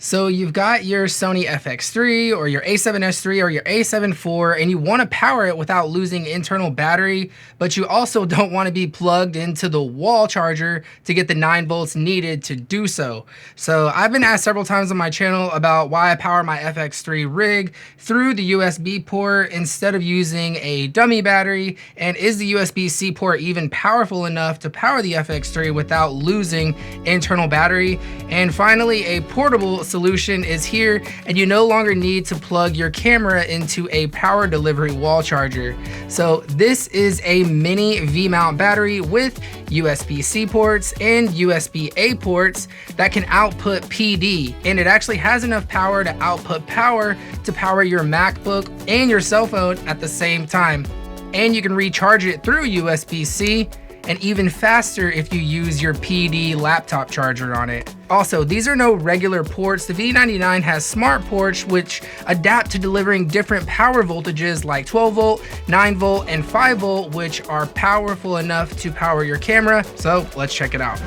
So you've got your Sony FX3 or your A7S III or your A7 IV, and you want to power it without losing internal battery, but you also don't want to be plugged into the wall charger to get the 9 volts needed to do so. So I've been asked several times on my channel about why I power my FX3 rig through the USB port instead of using a dummy battery, and is the USB-C port even powerful enough to power the FX3 without losing internal battery? And finally, a portable solution is here, and you no longer need to plug your camera into a power delivery wall charger. So this is a mini V-mount battery with USB-C ports and USB-A ports that can output PD, and it actually has enough power to output power to power your MacBook and your cell phone at the same time. And you can recharge it through USB-C, and even faster if you use your PD laptop charger on it. Also, these are no regular ports. The V99 has smart ports which adapt to delivering different power voltages like 12 volt, 9 volt, and 5 volt, which are powerful enough to power your camera. So let's check it out.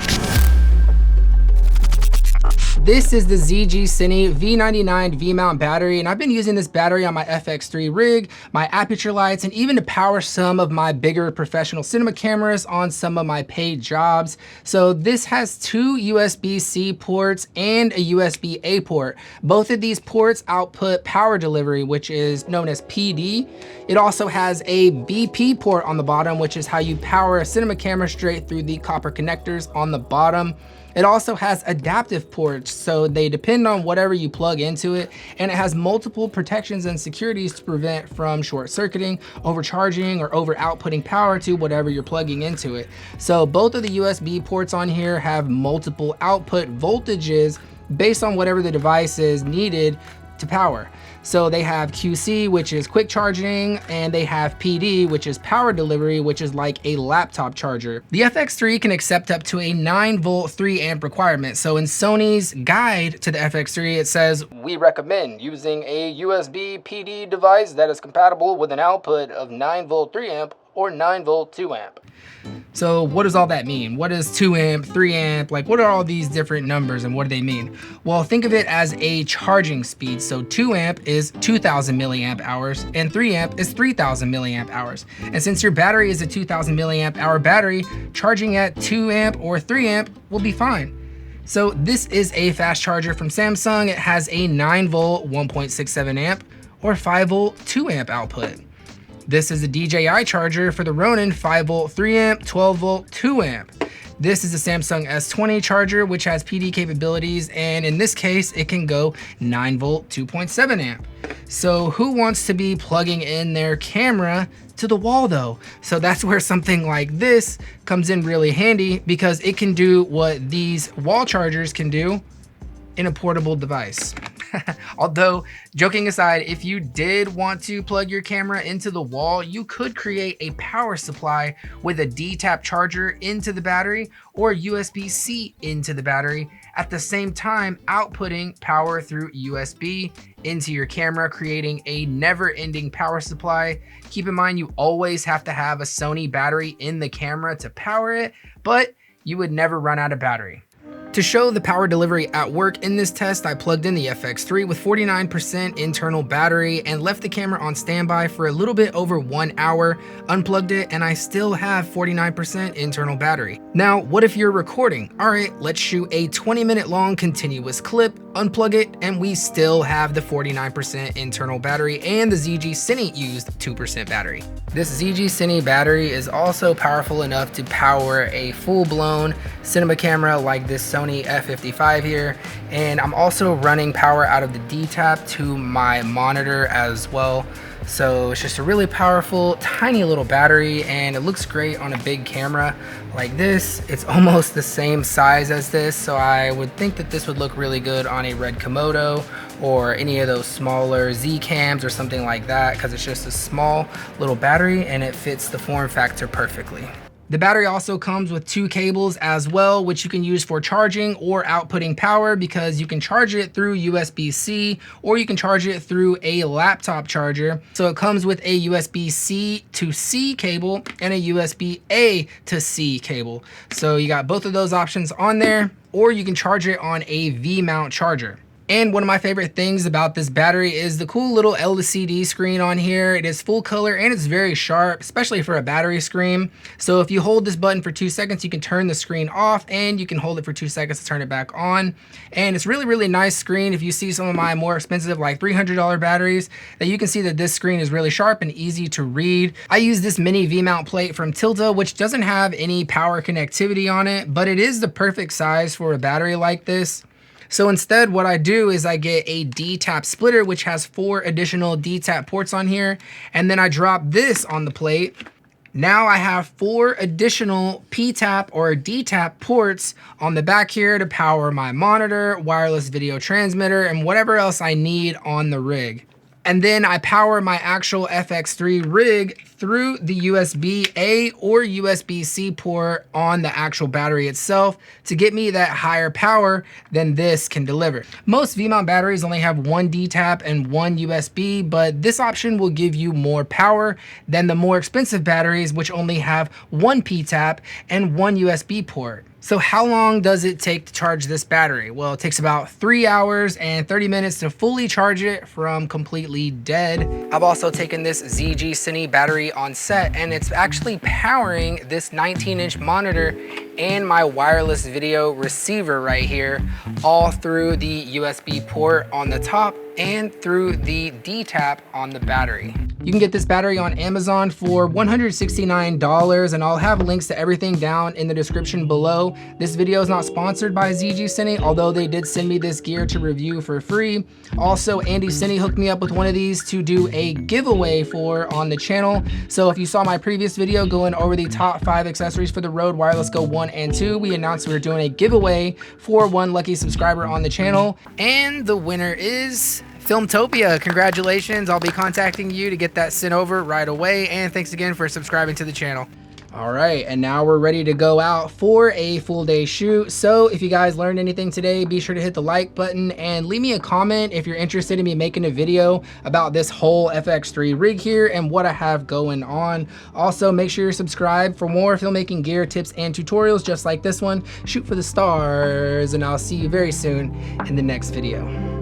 This is the ZGCine V99 V-mount battery, and I've been using this battery on my FX3 rig, my aperture lights, and even to power some of my bigger professional cinema cameras on some of my paid jobs. So this has 2 USB-C ports and a USB-A port. Both of these ports output power delivery, which is known as PD. It also has a BP port on the bottom, which is how you power a cinema camera straight through the copper connectors on the bottom. It also has adaptive ports, so they depend on whatever you plug into it, and it has multiple protections and securities to prevent from short circuiting, overcharging, or over outputting power to whatever you're plugging into it. So both of the USB ports on here have multiple output voltages based on whatever the device is needed to power. So they have QC, which is quick charging, and they have PD, which is power delivery, which is like a laptop charger. The FX3 can accept up to a 9 volt 3 amp requirement. So in Sony's guide to the FX3, it says, "We recommend using a USB PD device that is compatible with an output of 9 volt 3 amp or 9 volt 2 amp. So what does all that mean? What is 2 amp, 3 amp? Like, what are all these different numbers and what do they mean? Well, think of it as a charging speed. So 2 amp is 2000 milliamp hours and 3 amp is 3000 milliamp hours. And since your battery is a 2000 milliamp hour battery, charging at 2 amp or 3 amp will be fine. So this is a fast charger from Samsung. It has a 9 volt 1.67 amp or 5 volt 2 amp output. This is a DJI charger for the Ronin 5 volt 3 amp, 12 volt 2 amp. This is a Samsung S20 charger, which has PD capabilities, and in this case, it can go 9 volt 2.7 amp. So who wants to be plugging in their camera to the wall though? So that's where something like this comes in really handy, because it can do what these wall chargers can do in a portable device. Although, joking aside, if you did want to plug your camera into the wall, you could create a power supply with a D-tap charger into the battery or USB-C into the battery, at the same time outputting power through USB into your camera, creating a never-ending power supply. Keep in mind, you always have to have a Sony battery in the camera to power it, but you would never run out of battery. To show the power delivery at work in this test, I plugged in the FX3 with 49% internal battery and left the camera on standby for a little bit over 1 hour, unplugged it, and I still have 49% internal battery. Now, what if you're recording? All right, let's shoot a 20-minute long continuous clip, unplug it, and we still have the 49% internal battery, and the ZGCine used 2% battery. This ZGCine battery is also powerful enough to power a full-blown cinema camera like this Sony F55 here, and I'm also running power out of the D-tap to my monitor as well. So it's just a really powerful, tiny little battery, and it looks great on a big camera like this. It's almost the same size as this, so I would think that this would look really good on a Red Komodo or any of those smaller Z cams or something like that, because it's just a small little battery and it fits the form factor perfectly. The battery also comes with 2 cables as well, which you can use for charging or outputting power, because you can charge it through USB-C or you can charge it through a laptop charger. So it comes with a USB-C to C cable and a USB-A to C cable. So you got both of those options on there, or you can charge it on a V-mount charger. And one of my favorite things about this battery is the cool little LCD screen on here. It is full color and it's very sharp, especially for a battery screen. So if you hold this button for 2 seconds, you can turn the screen off, and you can hold it for 2 seconds to turn it back on. And it's really, really nice screen. If you see some of my more expensive, like $300 batteries, that you can see that this screen is really sharp and easy to read. I use this mini V-mount plate from TILTA, which doesn't have any power connectivity on it, but it is the perfect size for a battery like this. So instead, what I do is I get a D-tap splitter, which has 4 additional D-tap ports on here, and then I drop this on the plate. Now I have 4 additional P-tap or D-tap ports on the back here to power my monitor, wireless video transmitter, and whatever else I need on the rig. And then I power my actual FX3 rig through the USB-A or USB-C port on the actual battery itself to get me that higher power than this can deliver. Most V-mount batteries only have 1 D-tap and 1 USB, but this option will give you more power than the more expensive batteries, which only have 1 P-tap and 1 USB port. So how long does it take to charge this battery? Well, it takes about 3 hours and 30 minutes to fully charge it from completely dead. I've also taken this ZGCine battery on set, and it's actually powering this 19-inch monitor and my wireless video receiver right here, all through the USB port on the top and through the D-tap on the battery. You can get this battery on Amazon for $169, and I'll have links to everything down in the description below. This video is not sponsored by ZGCine, although they did send me this gear to review for free. Also, Andy Cine hooked me up with one of these to do a giveaway for on the channel. So if you saw my previous video going over the top 5 accessories for the Rode Wireless Go 1 and 2, we announced we were doing a giveaway for one lucky subscriber on the channel. And the winner is Filmtopia. Congratulations. I'll be contacting you to get that sent over right away. And thanks again for subscribing to the channel. All right, and now we're ready to go out for a full day shoot. So if you guys learned anything today, be sure to hit the like button and leave me a comment if you're interested in me making a video about this whole FX3 rig here and what I have going on. Also, make sure you're subscribed for more filmmaking gear tips and tutorials just like this one. Shoot for the stars, and I'll see you very soon in the next video.